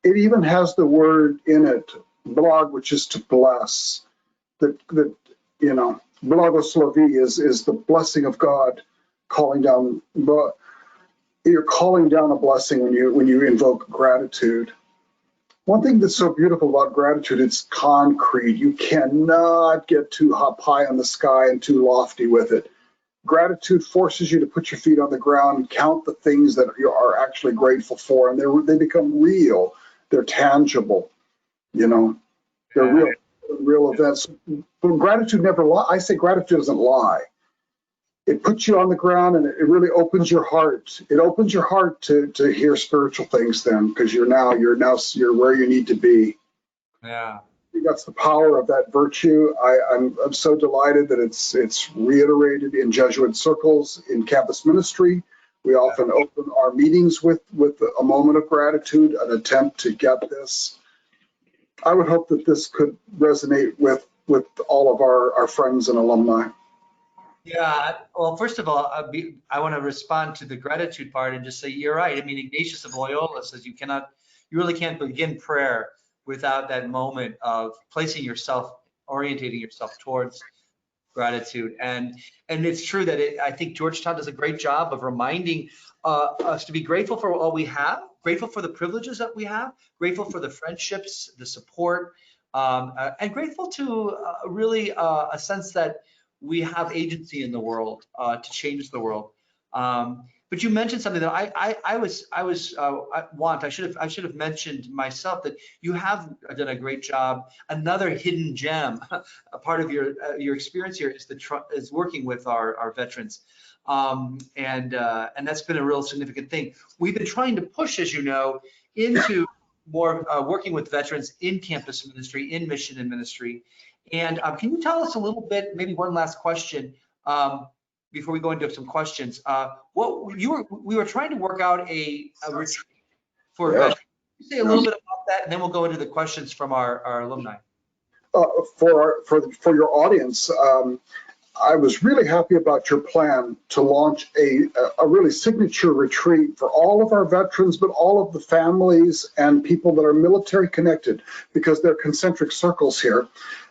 It even has the word in it, blag, which is to bless. That blagoslovi is the blessing of God calling down. You're calling down a blessing when you invoke gratitude. One thing that's so beautiful about gratitude, it's concrete. You cannot get too high in the sky and too lofty with it. Gratitude forces you to put your feet on the ground and count the things that you are actually grateful for, and they become real. They're tangible, you know. They're real events. But gratitude never lies. I say gratitude doesn't lie. It puts you on the ground, and it really opens your heart. It opens your heart to hear spiritual things then, because you're where you need to be. Yeah. That's the power of that virtue. I'm so delighted that it's reiterated in Jesuit circles in campus ministry. We often open our meetings with a moment of gratitude, an attempt to get this. I would hope that this could resonate with all of our friends and alumni. Yeah, well, first of all, I want to respond to the gratitude part and just say you're right. I mean, Ignatius of Loyola says you really can't begin prayer without that moment of orientating yourself towards gratitude. And it's true that I think Georgetown does a great job of reminding us to be grateful for all we have, grateful for the privileges that we have, grateful for the friendships, the support, and grateful to really a sense that we have agency in the world to change the world. But you mentioned something that I should have mentioned myself, that you have done a great job. Another hidden gem, a part of your experience here is working with our veterans, and that's been a real significant thing. We've been trying to push, as you know, into more working with veterans in campus ministry, in mission and ministry. And can you tell us a little bit, maybe one last question, before we go into some questions? We were trying to work out a retreat for veterans. Can you say a little bit about that, and then we'll go into the questions from our alumni. For your audience, I was really happy about your plan to launch a really signature retreat for all of our veterans, but all of the families and people that are military connected, because they're concentric circles here.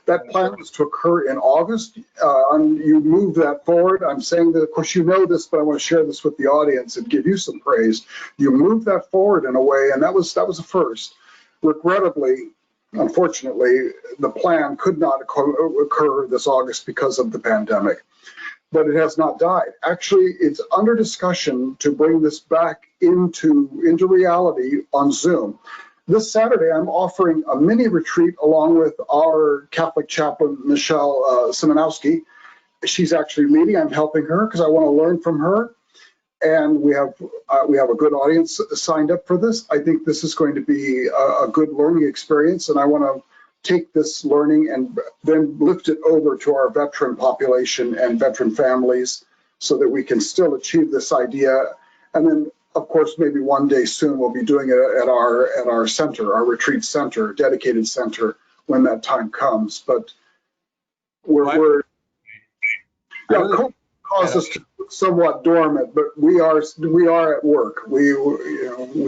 That plan was to occur in August. You moved that forward. I'm saying that, of course, you know this, but I want to share this with the audience and give you some praise. You moved that forward in a way, and that was a first. Regrettably, unfortunately, the plan could not occur this August because of the pandemic, but it has not died. Actually, it's under discussion to bring this back into reality on Zoom. This Saturday, I'm offering a mini retreat along with our Catholic chaplain, Michelle Simonowski. She's actually leading. I'm helping her because I want to learn from her. And we have a good audience signed up for this. I think this is going to be a good learning experience, and I want to take this learning and then lift it over to our veteran population and veteran families so that we can still achieve this idea. And then, of course, maybe one day soon we'll be doing it at our center, our retreat center, dedicated center, when that time comes. But COVID caused us to look somewhat dormant, but we are at work. We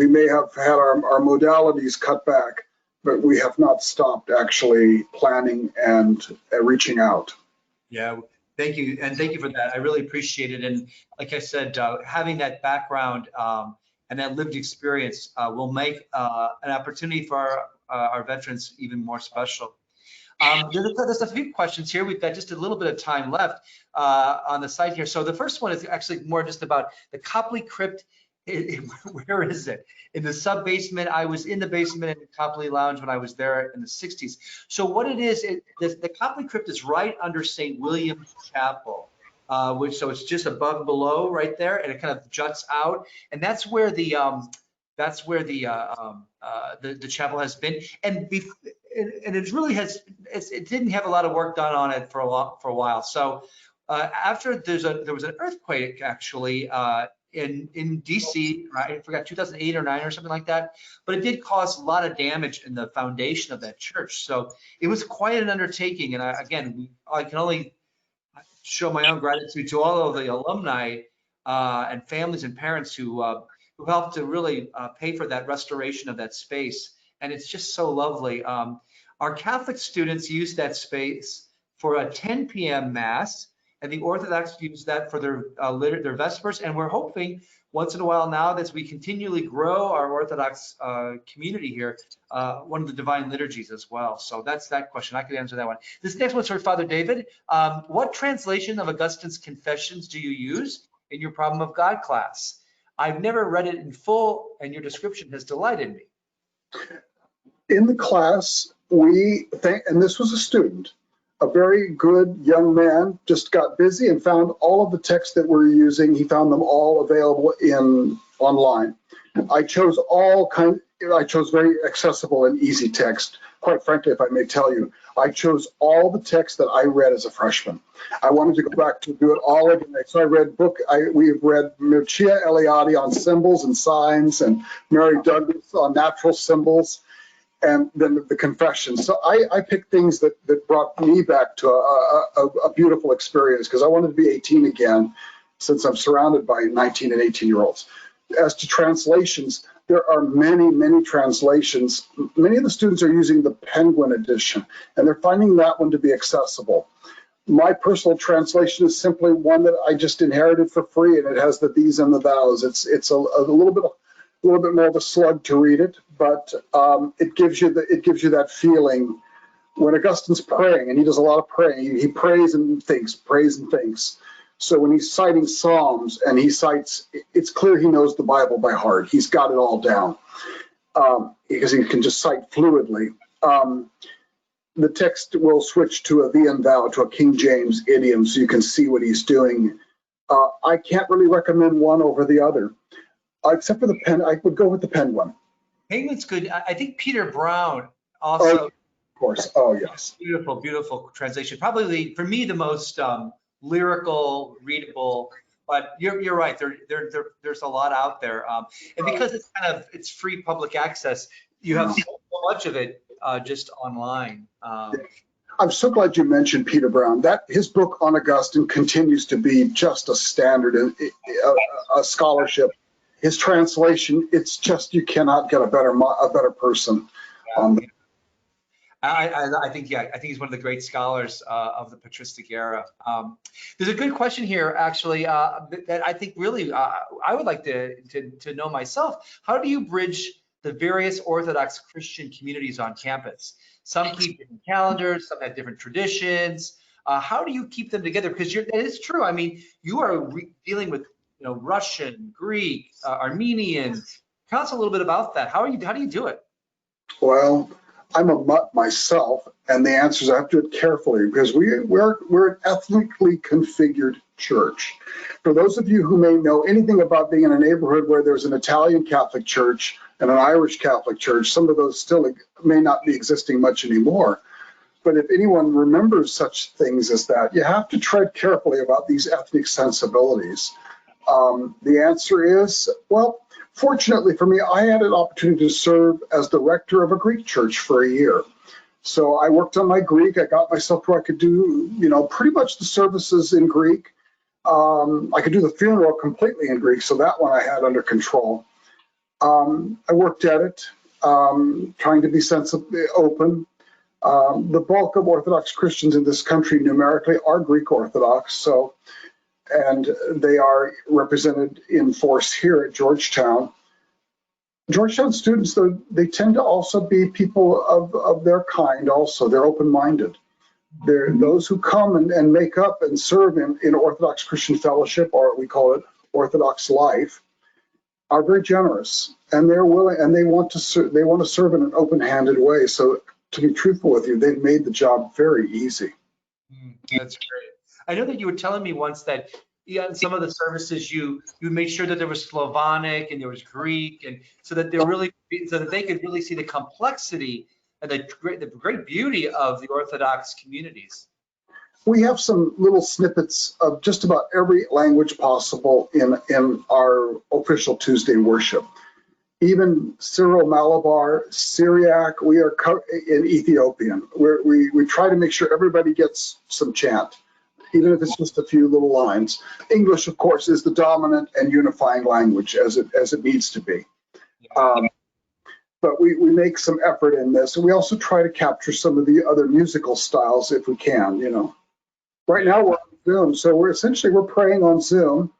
may have had our modalities cut back, but we have not stopped actually planning and reaching out. Yeah, thank you, and thank you for that. I really appreciate it. And like I said, having that background and that lived experience will make an opportunity for our veterans even more special. There's a few questions here. We've got just a little bit of time left on the site here. So the first one is actually more just about the Copley Crypt. Where is it? In the sub-basement. I was in the basement in the Copley Lounge when I was there in the 60s. So what it is, the Copley Crypt is right under St. William's Chapel, so it's just above and below right there, and it kind of juts out, and that's where the chapel has been, and it really has. It didn't have a lot of work done on it for a while. So after there was an earthquake actually in DC, I forgot 2008 or 9 or something like that, but it did cause a lot of damage in the foundation of that church. So it was quite an undertaking, and I can only show my own gratitude to all of the alumni and families and parents who helped to really pay for that restoration of that space. And it's just so lovely. Our Catholic students use that space for a 10 p.m. Mass and the Orthodox use that for their Vespers, and we're hoping once in a while now that as we continually grow our Orthodox community here, one of the divine liturgies as well. So that's that question. I could answer that one. This next one's for Father David. What translation of Augustine's Confessions do you use in your Problem of God class? I've never read it in full, and your description has delighted me. In the class, and this was a student, a very good young man, just got busy and found all of the texts that we're using. He found them all available online. I chose very accessible and easy text. Quite frankly, if I may tell you, I chose all the texts that I read as a freshman. I wanted to go back to do it all again. So I read we've read Mircea Eliade on symbols and signs, and Mary Douglas on natural symbols, and then the Confessions. So I picked things that brought me back to a beautiful experience, because I wanted to be 18 again, since I'm surrounded by 19 and 18-year-olds. As to translations, there are many, many translations. Many of the students are using the Penguin edition, and they're finding that one to be accessible. My personal translation is simply one that I just inherited for free, and it has the these and the thous. It's a little bit more of a slug to read it, but it gives you that feeling when Augustine's praying, and he does a lot of praying. He prays and thinks. So when he's citing Psalms and he cites, it's clear he knows the Bible by heart. He's got it all down because he can just cite fluidly. The text will switch to a thee and thou, to a King James idiom, so you can see what he's doing. I can't really recommend one over the other, except for the pen. I would go with the Penguin. Penguin's good. I think Peter Brown also. Oh, of course. Oh, yes. Beautiful, beautiful translation. Probably for me the most lyrical, readable. But you're right. There's a lot out there, and because it's free public access, you have so much of it just online. I'm so glad you mentioned Peter Brown. His book on Augustine continues to be just a standard, a scholarship. His translation, it's just, you cannot get a better person. I think he's one of the great scholars of the patristic era. There's a good question here, actually, that I think really I would like to know myself. How do you bridge the various Orthodox Christian communities on campus? Some keep different calendars, some have different traditions. How do you keep them together? Because it is true. I mean, you are dealing with Russian, Greek, Armenian. Tell us a little bit about that. How do you do it? Well, I'm a mutt myself, and the answer is I have to do it carefully, because we're an ethnically configured church. For those of you who may know anything about being in a neighborhood where there's an Italian Catholic church and an Irish Catholic church, some of those still may not be existing much anymore. But if anyone remembers such things as that, you have to tread carefully about these ethnic sensibilities. The answer is, well, fortunately for me, I had an opportunity to serve as the rector of a Greek church for a year. So I worked on my Greek. I got myself to where I could do, pretty much the services in Greek. I could do the funeral completely in Greek, so that one I had under control. I worked at it, trying to be sensibly open. The bulk of Orthodox Christians in this country numerically are Greek Orthodox, and they are represented in force here at Georgetown. Georgetown students, though, they tend to also be people of their kind also. They're open-minded. They're those who come and make up and serve in Orthodox Christian fellowship, or we call it Orthodox life, are very generous, and they're willing, and they want to serve in an open-handed way. So to be truthful with you, they've made the job very easy. That's great. I know that you were telling me once that in some of the services you made sure that there was Slavonic and there was Greek, and so that they could really see the complexity and the great beauty of the Orthodox communities. We have some little snippets of just about every language possible in our official Tuesday worship. Even Syro-Malabar, Syriac, we are in Ethiopian. We try to make sure everybody gets some chant, even if it's just a few little lines. English, of course, is the dominant and unifying language as it needs to be. But we make some effort in this, and we also try to capture some of the other musical styles if we can. Right now we're on Zoom. So we're praying on Zoom.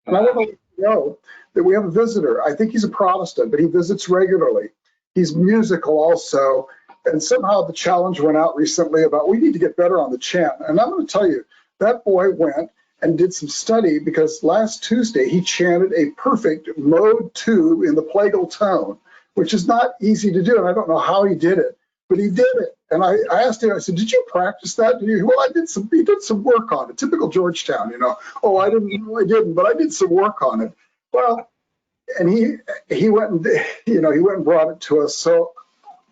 And I want to let you know that we have a visitor. I think he's a Protestant, but he visits regularly. He's musical also. And somehow the challenge went out recently about we need to get better on the chant. And I'm going to tell you, that boy went and did some study because last Tuesday he chanted a perfect mode 2 in the plagal tone, which is not easy to do. And I don't know how he did it, but he did it. And I asked him, I said, did you practice that? Well, he did some work on it. Typical Georgetown, Oh, I didn't, but I did some work on it. Well, and he went and, he went and brought it to us. So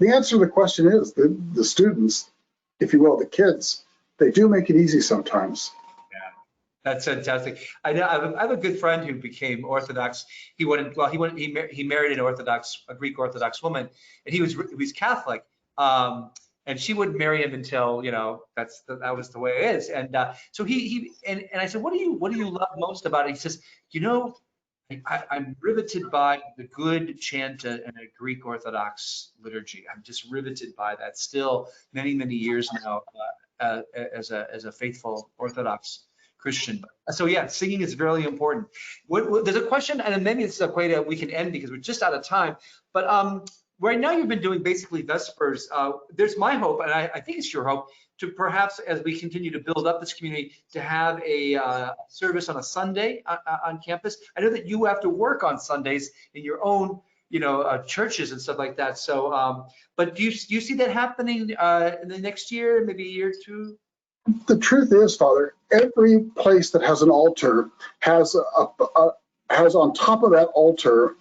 the answer to the question is the students, if you will, the kids, they do make it easy sometimes. That's fantastic. I know I have a good friend who became Orthodox. He married a Greek Orthodox woman, and he was Catholic. And she wouldn't marry him until that was the way it is. And so and I said, what do you love most about it? He says, I'm riveted by the good chant in a Greek Orthodox liturgy. I'm just riveted by that still many years now as a faithful Orthodox Christian. So yeah, singing is very important. There's a question, and maybe it's a way that we can end because we're just out of time. But right now you've been doing basically Vespers. There's my hope, and I think it's your hope, to perhaps as we continue to build up this community, to have a service on a Sunday on campus. I know that you have to work on Sundays in your own churches and stuff like that. So, but do you see that happening in the next year, maybe a year or two? The truth is, Father, every place that has an altar has on top of that altar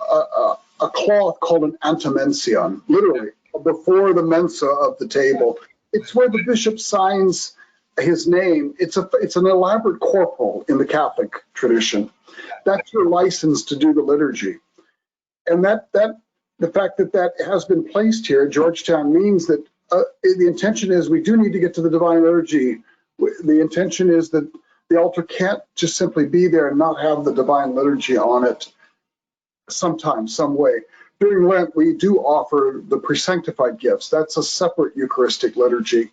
a cloth called an antimension, literally before the mensa of the table. It's where the bishop signs his name. It's an elaborate corporal in the Catholic tradition. That's your license to do the liturgy. And the fact that has been placed here at Georgetown means that the intention is we do need to get to the divine liturgy. The intention is that the altar can't just simply be there and not have the divine liturgy on it sometime, some way. During Lent, we do offer the pre-sanctified gifts. That's a separate Eucharistic liturgy.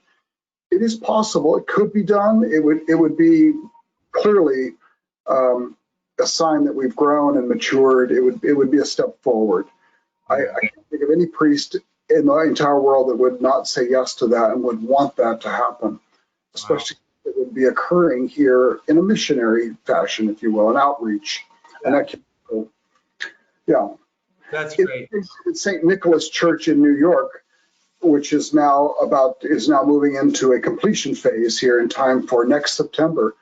It is possible. It could be done. It would be clearly a sign that we've grown and matured. It would be a step forward. I can't think of any priest in the entire world that would not say yes to that and would want that to happen, especially if it would be occurring here in a missionary fashion, if you will, an outreach. And that can, That's great. In St. Nicholas Church in New York, which is now moving into a completion phase here in time for next September.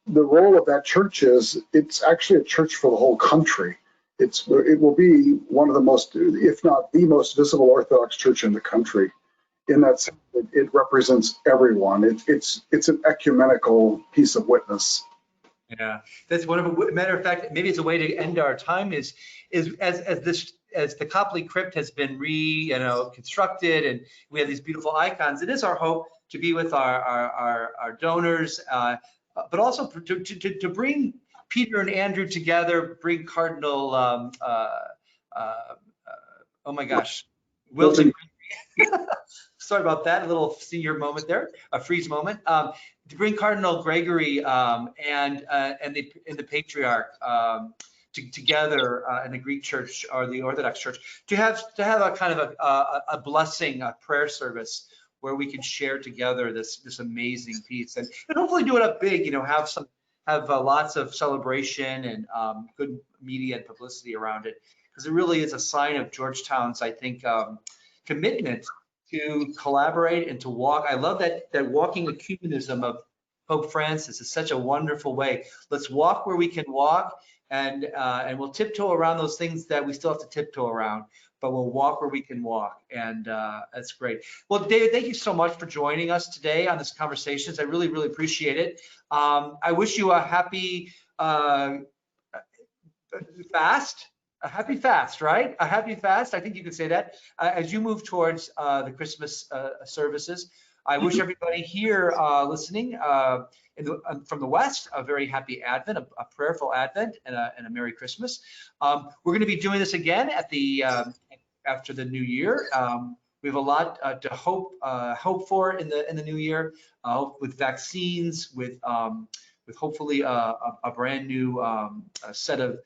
The role of that church is it's actually a church for the whole country. It will be one of the most, if not the most visible Orthodox church in the country. In that sense, it represents everyone. It's an ecumenical piece of witness. Yeah, that's wonderful. Matter of fact, maybe it's a way to end our time. Is as the Copley crypt has been constructed, and we have these beautiful icons. It is our hope to be with our donors, but also to bring Peter and Andrew together, bring Cardinal, oh my gosh, Wilton. Sorry about that, a little senior moment there, a freeze moment. To bring Cardinal Gregory and the Patriarch together in the Greek Church or the Orthodox Church to have a kind of a blessing, a prayer service where we can share together this amazing piece and hopefully do it up big. Have lots of celebration and good media and publicity around it, because it really is a sign of Georgetown's, I think, commitment to collaborate and to walk. I love that walking ecumenism of Pope Francis is such a wonderful way. Let's walk where we can walk, and we'll tiptoe around those things that we still have to tiptoe around, but we'll walk where we can walk, and that's great. Well, David, thank you so much for joining us today on this conversations. I really, really appreciate it. I wish you a happy fast. A happy fast, right? A happy fast. I think you can say that as you move towards the Christmas services. I wish everybody here listening from the West a very happy Advent, a prayerful Advent, and a Merry Christmas. We're going to be doing this again at after the New Year. We have a lot to hope for in the new year, with vaccines, with hopefully a brand new set of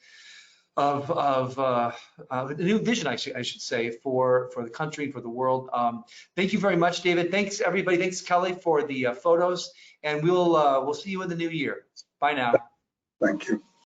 a new vision, I should say, for the country, for the world. Thank you very much, David. Thanks, everybody. Thanks, Kelly, for the photos. And we'll see you in the new year. Bye now. Thank you.